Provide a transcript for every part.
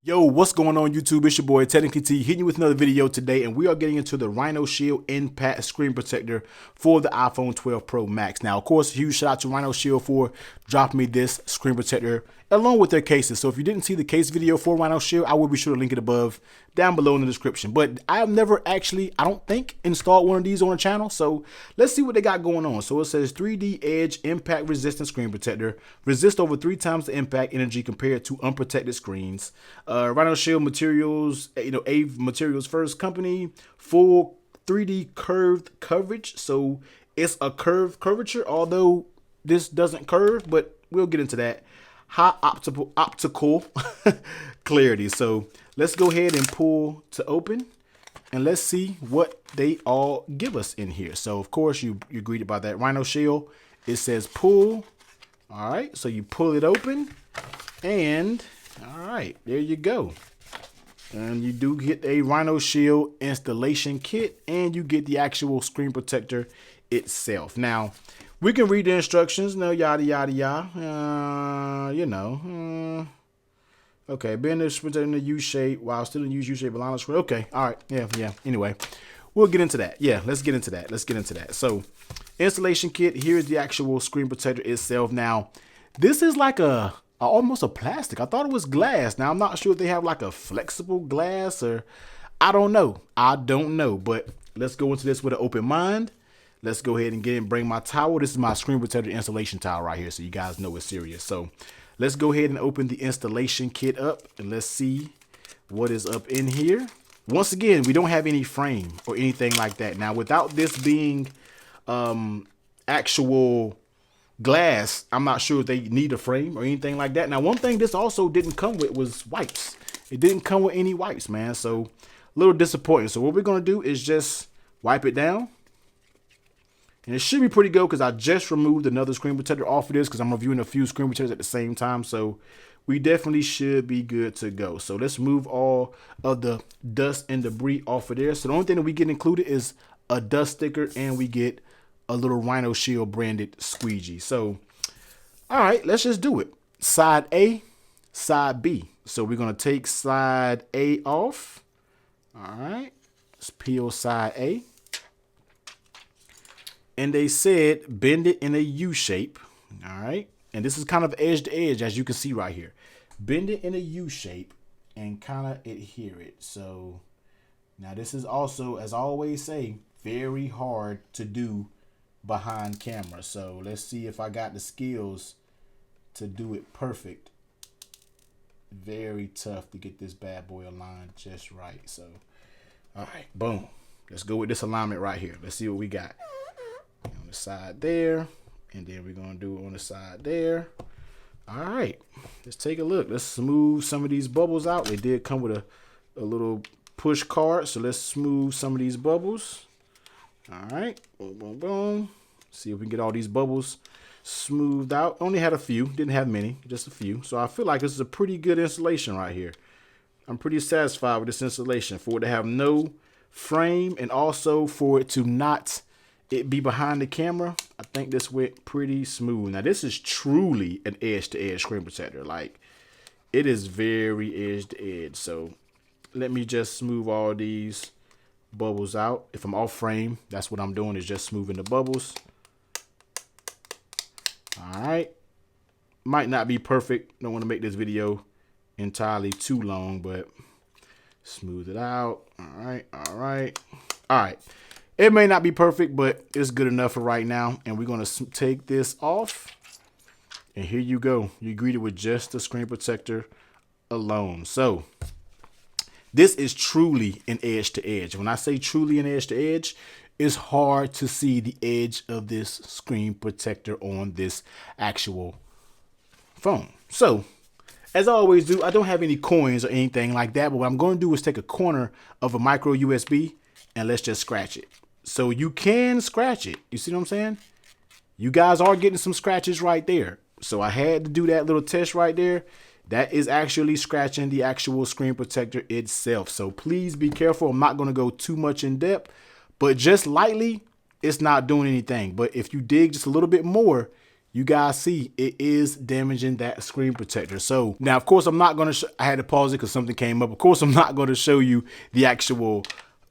Yo, what's going on YouTube? It's your boy Technically T hitting you with another video today, and we are getting into the Rhinoshield Impact Screen Protector for the iPhone 12 Pro Max. Now, of course, huge shout out to Rhinoshield for dropping me this screen protector along with their cases. So if you didn't see the case video for Rhinoshield, I will be sure to link it above down below in the description. But I have never actually, I don't think, installed one of these on the channel. So let's see what they got going on. So it says 3D Edge Impact Resistant Screen Protector. Resist over 3 times the impact energy compared to unprotected screens. Rhinoshield Materials, AVE Materials First Company. Full 3D curved coverage. So it's a curved curvature, although this doesn't curve, but we'll get into that. High optical clarity. So let's go ahead and pull to open, and let's see what they all give us in here. So of course you're greeted by that Rhinoshield. It says pull. All right, so you pull it open, and all right, there you go. And you do get a Rhinoshield installation kit, and you get the actual screen protector itself. Now, we can read the instructions, no yada yada yada. Okay, bend this protector in the U shape while still in U shape align the screen. Okay, all right, yeah. Anyway, we'll get into that. Yeah, let's get into that. So, installation kit. Here's the actual screen protector itself. Now, this is like almost a plastic. I thought it was glass. Now I'm not sure if they have like a flexible glass, or I don't know. But let's go into this with an open mind. Let's go ahead and get in and bring my towel. This is my screen protector installation towel right here, so you guys know it's serious. So let's go ahead and open the installation kit up, and let's see what is up in here. Once again, we don't have any frame or anything like that. Now, without this being actual glass, I'm not sure if they need a frame or anything like that. Now, one thing this also didn't come with was wipes. It didn't come with any wipes, man. So a little disappointing. So what we're going to do is just wipe it down. And it should be pretty good because I just removed another screen protector off of this because I'm reviewing a few screen protectors at the same time. So we definitely should be good to go. So let's move all of the dust and debris off of there. So the only thing that we get included is a dust sticker, and we get a little Rhinoshield branded squeegee. So, all right, let's just do it. Side A, side B. So we're going to take side A off. All right, let's peel side A. And they said bend it in a U shape. All right. And this is kind of edge to edge, as you can see right here. Bend it in a U shape and kind of adhere it. So now this is also, as I always say, very hard to do behind camera. So let's see if I got the skills to do it perfect. Very tough to get this bad boy aligned just right. So, all right, boom. Let's go with this alignment right here. Let's see what we got. On the side there, and then we're gonna do it on the side there. All right, let's take a look. Let's smooth some of these bubbles out. They did come with a little push card, so let's smooth some of these bubbles. All right, boom, boom, boom. See if we can get all these bubbles smoothed out. Only had a few, didn't have many, just a few. So I feel like this is a pretty good installation right here. I'm pretty satisfied with this installation, for it to have no frame and also for it to not be behind the camera. I think this went pretty smooth. Now this is truly an edge to edge screen protector. Like, it is very edge to edge. So let me just smooth all these bubbles out. If I'm off frame, that's what I'm doing, is just smoothing the bubbles. All right, might not be perfect. Don't want to make this video entirely too long, but smooth it out. All right. It may not be perfect, but it's good enough for right now. And we're going to take this off. And here you go. You're greeted with just the screen protector alone. So this is truly an edge to edge. When I say truly an edge to edge, it's hard to see the edge of this screen protector on this actual phone. So, as I always do, I don't have any coins or anything like that. But what I'm going to do is take a corner of a micro USB and let's just scratch it. So you can scratch it. You see what I'm saying? You guys are getting some scratches right there. So I had to do that little test right there. That is actually scratching the actual screen protector itself. So please be careful. I'm not going to go too much in depth, but just lightly, it's not doing anything. But if you dig just a little bit more, you guys see it is damaging that screen protector. So now, of course, I'm not going to, I had to pause it because something came up. Of course, I'm not going to show you the actual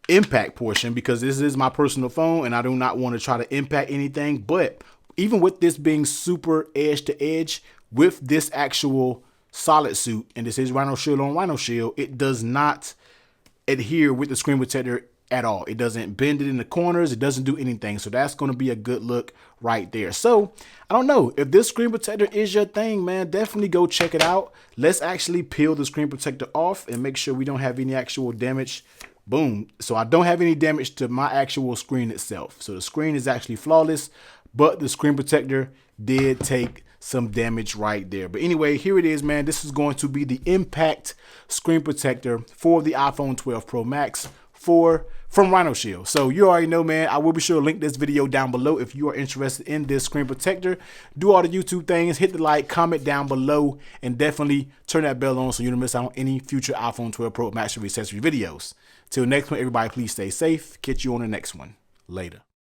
impact portion because this is my personal phone and I do not want to try to impact anything. But even with this being super edge to edge, with this actual SolidSuit, and this is Rhinoshield on Rhinoshield, it does not adhere with the screen protector at all. It doesn't bend it in the corners. It doesn't do anything. So that's going to be a good look right there. So I don't know if this screen protector is your thing, man. Definitely go check it out. Let's actually peel the screen protector off and make sure we don't have any actual damage. Boom. So I don't have any damage to my actual screen itself. So the screen is actually flawless, but the screen protector did take some damage right there. But anyway, here it is, man. This is going to be the impact screen protector for the iPhone 12 Pro Max from Rhinoshield. So you already know, man. I will be sure to link this video down below if you are interested in this screen protector. Do all the YouTube things, hit the like, comment down below, and definitely turn that bell on so you don't miss out on any future iPhone 12 Pro Max accessory videos. Till next one, everybody, please stay safe. Catch you on the next one. Later.